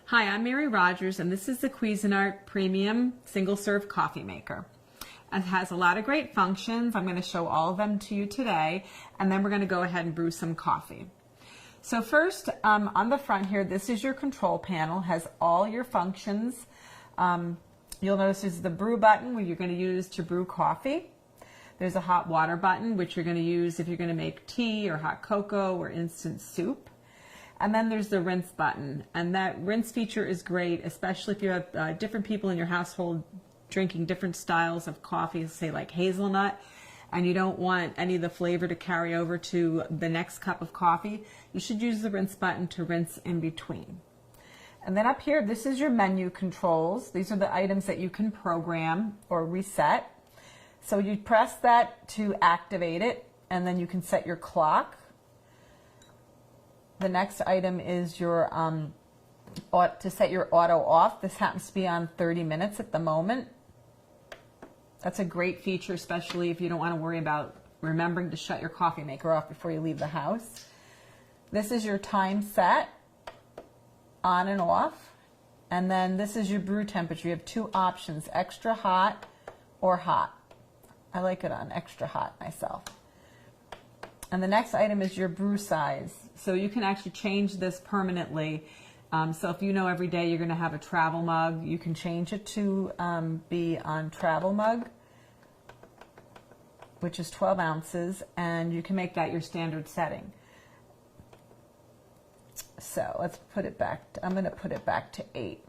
Hi, I'm Mary Rogers, and this is the Cuisinart Premium Single Serve Coffee Maker. It has a lot of great functions. I'm going to show all of them to you today, and then we're going to go ahead and brew some coffee. So first, on the front here, this is your control panel. It has all your functions. You'll notice there's the brew button, where you're going to use to brew coffee. There's a hot water button, which you're going to use if you're going to make tea or hot cocoa or instant soup. And then there's the rinse button, and that rinse feature is great, especially if you have different people in your household drinking different styles of coffee, say like hazelnut, and you don't want any of the flavor to carry over to the next cup of coffee. You should use the rinse button to rinse in between. And then up here, this is your menu controls. These are the items that you can program or reset. So you press that to activate it, and then you can set your clock. The next item is your to set your auto off. This happens to be on 30 minutes at the moment. That's a great feature, especially if you don't want to worry about remembering to shut your coffee maker off before you leave the house. This is your time set, on and off. And then this is your brew temperature. You have two options, extra hot or hot. I like it on extra hot myself. And the next item is your brew size. So you can actually change this permanently. So if you know every day you're going to have a travel mug, you can change it to be on travel mug, which is 12 ounces, and you can make that your standard setting. So let's put it back. I'm going to put it back to 8.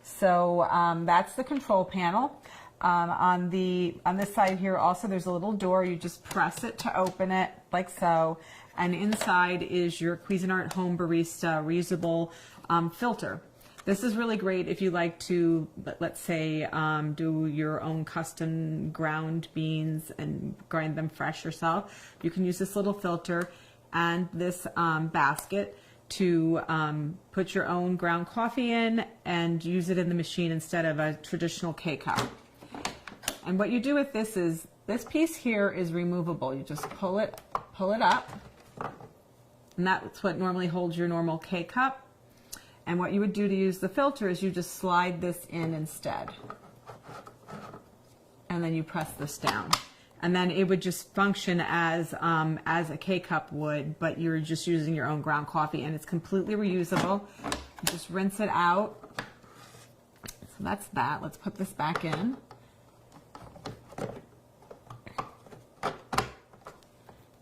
So that's the control panel. On this side here also, there's a little door. You just press it to open it, like so. And inside is your Cuisinart Home Barista reusable filter. This is really great if you like to, let's say, do your own custom ground beans and grind them fresh yourself. You can use this little filter and this basket to put your own ground coffee in and use it in the machine instead of a traditional K-cup. And what you do with this is, this piece here is removable. You just pull it up, and that's what normally holds your normal K-cup. And what you would do to use the filter is you just slide this in instead. And then you press this down. And then it would just function as a K-cup would, but you're just using your own ground coffee, and it's completely reusable. You just rinse it out. So that's that. Let's put this back in.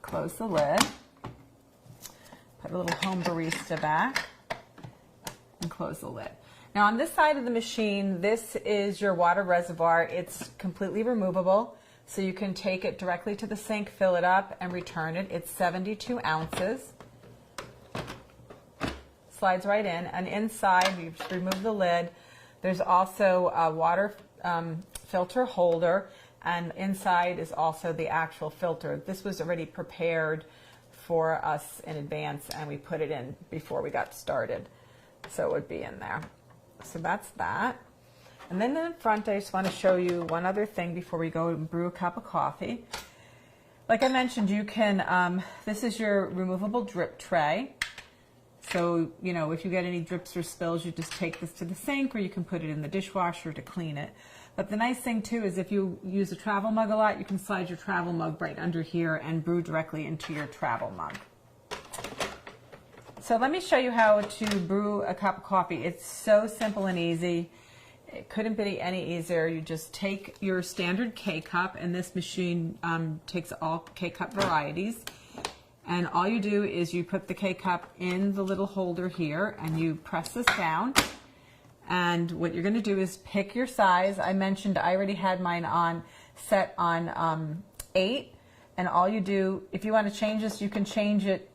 Close the lid, put a little Home Barista back, and close the lid. Now on this side of the machine, this is your water reservoir. It's completely removable, so you can take it directly to the sink, fill it up, and return it. It's 72 ounces. Slides right in, and inside, you just remove the lid. There's also a water filter holder, and inside is also the actual filter. This was already prepared for us in advance, and we put it in before we got started, so it would be in there. So that's that. And then in front, I just want to show you one other thing before we go and brew a cup of coffee. Like I mentioned, you can, this is your removable drip tray. So, you know, if you get any drips or spills, you just take this to the sink, or you can put it in the dishwasher to clean it. But the nice thing too is if you use a travel mug a lot, you can slide your travel mug right under here and brew directly into your travel mug. So let me show you how to brew a cup of coffee. It's so simple and easy. It couldn't be any easier. You just take your standard K-cup, and this machine takes all K-cup varieties. And all you do is you put the K-cup in the little holder here, and you press this down. And what you're going to do is pick your size. I mentioned I already had mine set on 8. And all you do, if you want to change this, you can change it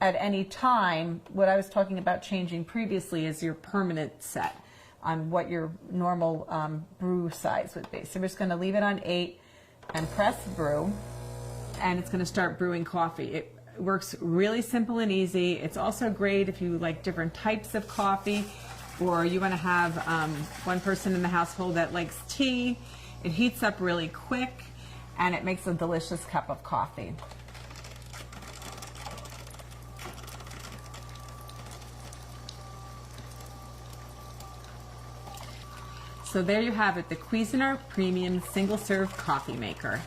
at any time. What I was talking about changing previously is your permanent set on what your normal brew size would be. So we're just going to leave it on 8 and press brew, and it's going to start brewing coffee. It works really simple and easy. It's also great if you like different types of coffee, or you want to have one person in the household that likes tea. It heats up really quick, and it makes a delicious cup of coffee. So there you have it, the Cuisinart Premium Single Serve Coffee Maker.